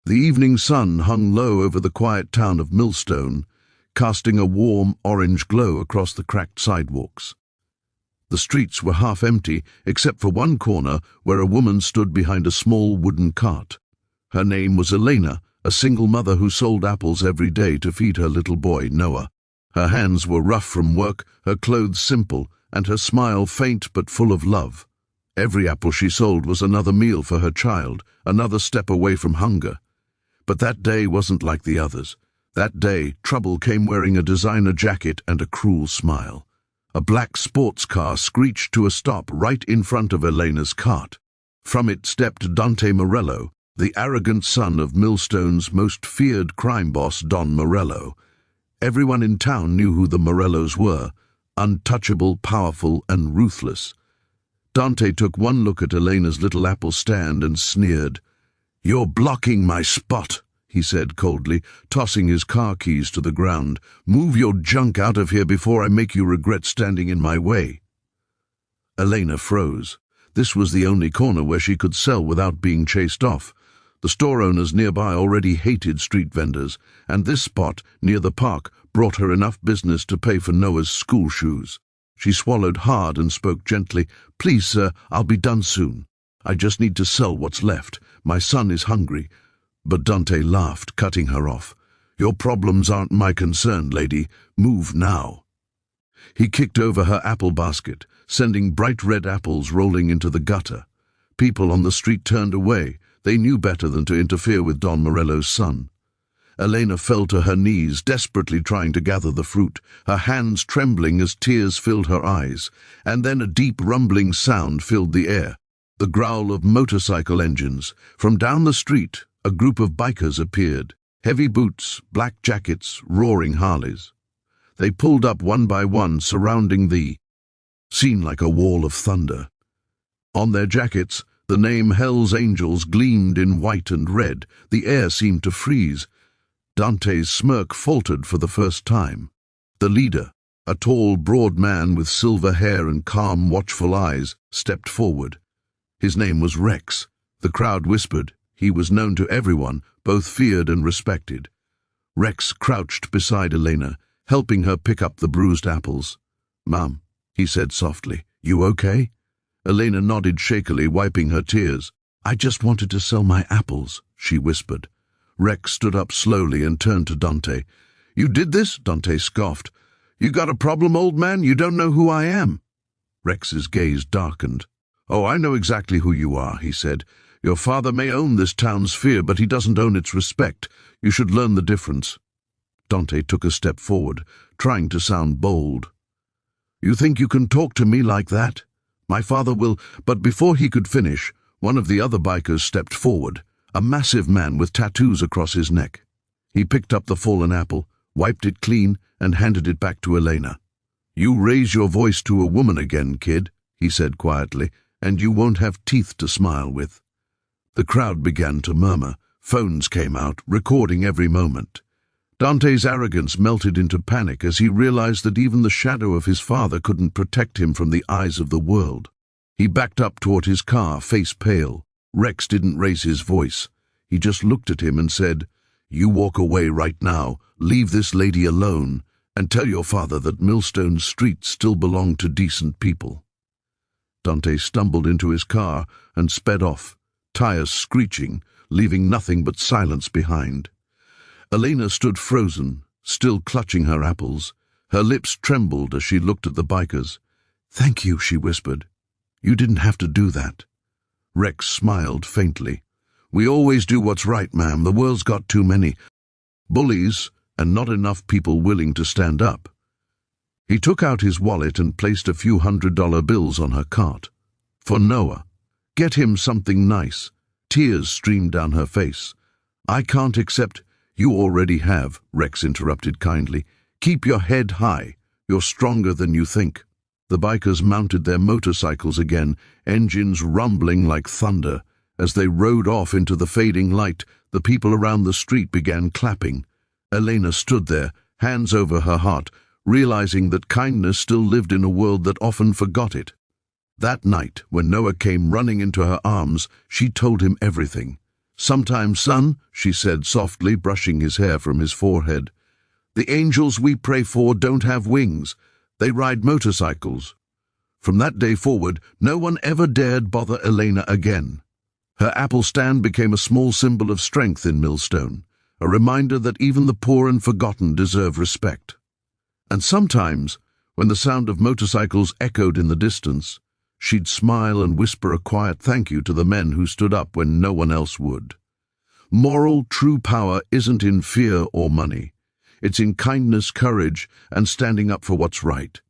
The evening sun hung low over the quiet town of Millstone, casting a warm orange glow across the cracked sidewalks. The streets were half empty, except for one corner where a woman stood behind a small wooden cart. Her name was Elena, a single mother who sold apples every day to feed her little boy, Noah. Her hands were rough from work, her clothes simple, and her smile faint but full of love. Every apple she sold was another meal for her child, another step away from hunger. But that day wasn't like the others. That day, Trouble came wearing a designer jacket and a cruel smile. A black sports car screeched to a stop right in front of Elena's cart. From it stepped Dante Morello, the arrogant son of Millstone's most feared crime boss, Don Morello. Everyone in town knew who the Morellos were, untouchable, powerful, and ruthless. Dante took one look at Elena's little apple stand and sneered. "You're blocking my spot," he said coldly, tossing his car keys to the ground. "Move your junk out of here before I make you regret standing in my way." Elena froze. This was the only corner where she could sell without being chased off. The store owners nearby already hated street vendors, and this spot, near the park, brought her enough business to pay for Noah's school shoes. She swallowed hard and spoke gently. "Please, sir, I'll be done soon. I just need to sell what's left. My son is hungry." But Dante laughed, cutting her off. "Your problems aren't my concern, lady. Move now." He kicked over her apple basket, sending bright red apples rolling into the gutter. People on the street turned away. They knew better than to interfere with Don Morello's son. Elena fell to her knees, desperately trying to gather the fruit, her hands trembling as tears filled her eyes. And then a deep rumbling sound filled the air. The growl of motorcycle engines. From down the street, a group of bikers appeared. Heavy boots, black jackets, roaring Harleys. They pulled up one by one, surrounding the scene like a wall of thunder. On their jackets, the name Hell's Angels gleamed in white and red. The air seemed to freeze. Dante's smirk faltered for the first time. The leader, a tall, broad man with silver hair and calm, watchful eyes, stepped forward. His name was Rex. The crowd whispered. He was known to everyone, both feared and respected. Rex crouched beside Elena, helping her pick up the bruised apples. "Mum," he said softly, "you okay?" Elena nodded shakily, wiping her tears. "I just wanted to sell my apples," she whispered. Rex stood up slowly and turned to Dante. "You did this?" Dante scoffed. "You got a problem, old man? You don't know who I am." Rex's gaze darkened. "Oh, I know exactly who you are," he said. "Your father may own this town's fear, but he doesn't own its respect. You should learn the difference." Dante took a step forward, trying to sound bold. "You think you can talk to me like that? My father will—" But before he could finish, one of the other bikers stepped forward, a massive man with tattoos across his neck. He picked up the fallen apple, wiped it clean, and handed it back to Elena. "You raise your voice to a woman again, kid," he said quietly, "and you won't have teeth to smile with." The crowd began to murmur. Phones came out, recording every moment. Dante's arrogance melted into panic as he realized that even the shadow of his father couldn't protect him from the eyes of the world. He backed up toward his car, face pale. Rex didn't raise his voice. He just looked at him and said, "You walk away right now, leave this lady alone, and tell your father that Millstone's streets still belong to decent people." Dante stumbled into his car and sped off, tires screeching, leaving nothing but silence behind. Elena stood frozen, still clutching her apples. Her lips trembled as she looked at the bikers. "Thank you," she whispered. "You didn't have to do that." Rex smiled faintly. "We always do what's right, ma'am. The world's got too many bullies and not enough people willing to stand up." He took out his wallet and placed a few $100 bills on her cart. "For Noah. Get him something nice." Tears streamed down her face. "I can't accept—" "You already have," Rex interrupted kindly. "Keep your head high. You're stronger than you think." The bikers mounted their motorcycles again, engines rumbling like thunder. As they rode off into the fading light, the people around the street began clapping. Elena stood there, hands over her heart, realizing that kindness still lived in a world that often forgot it. That night, when Noah came running into her arms, she told him everything. "Sometimes, son," she said softly, brushing his hair from his forehead, "the angels we pray for don't have wings. They ride motorcycles." From that day forward, no one ever dared bother Elena again. Her apple stand became a small symbol of strength in Millstone, a reminder that even the poor and forgotten deserve respect. And sometimes, when the sound of motorcycles echoed in the distance, she'd smile and whisper a quiet thank you to the men who stood up when no one else would. Moral, true power isn't in fear or money. It's in kindness, courage, and standing up for what's right.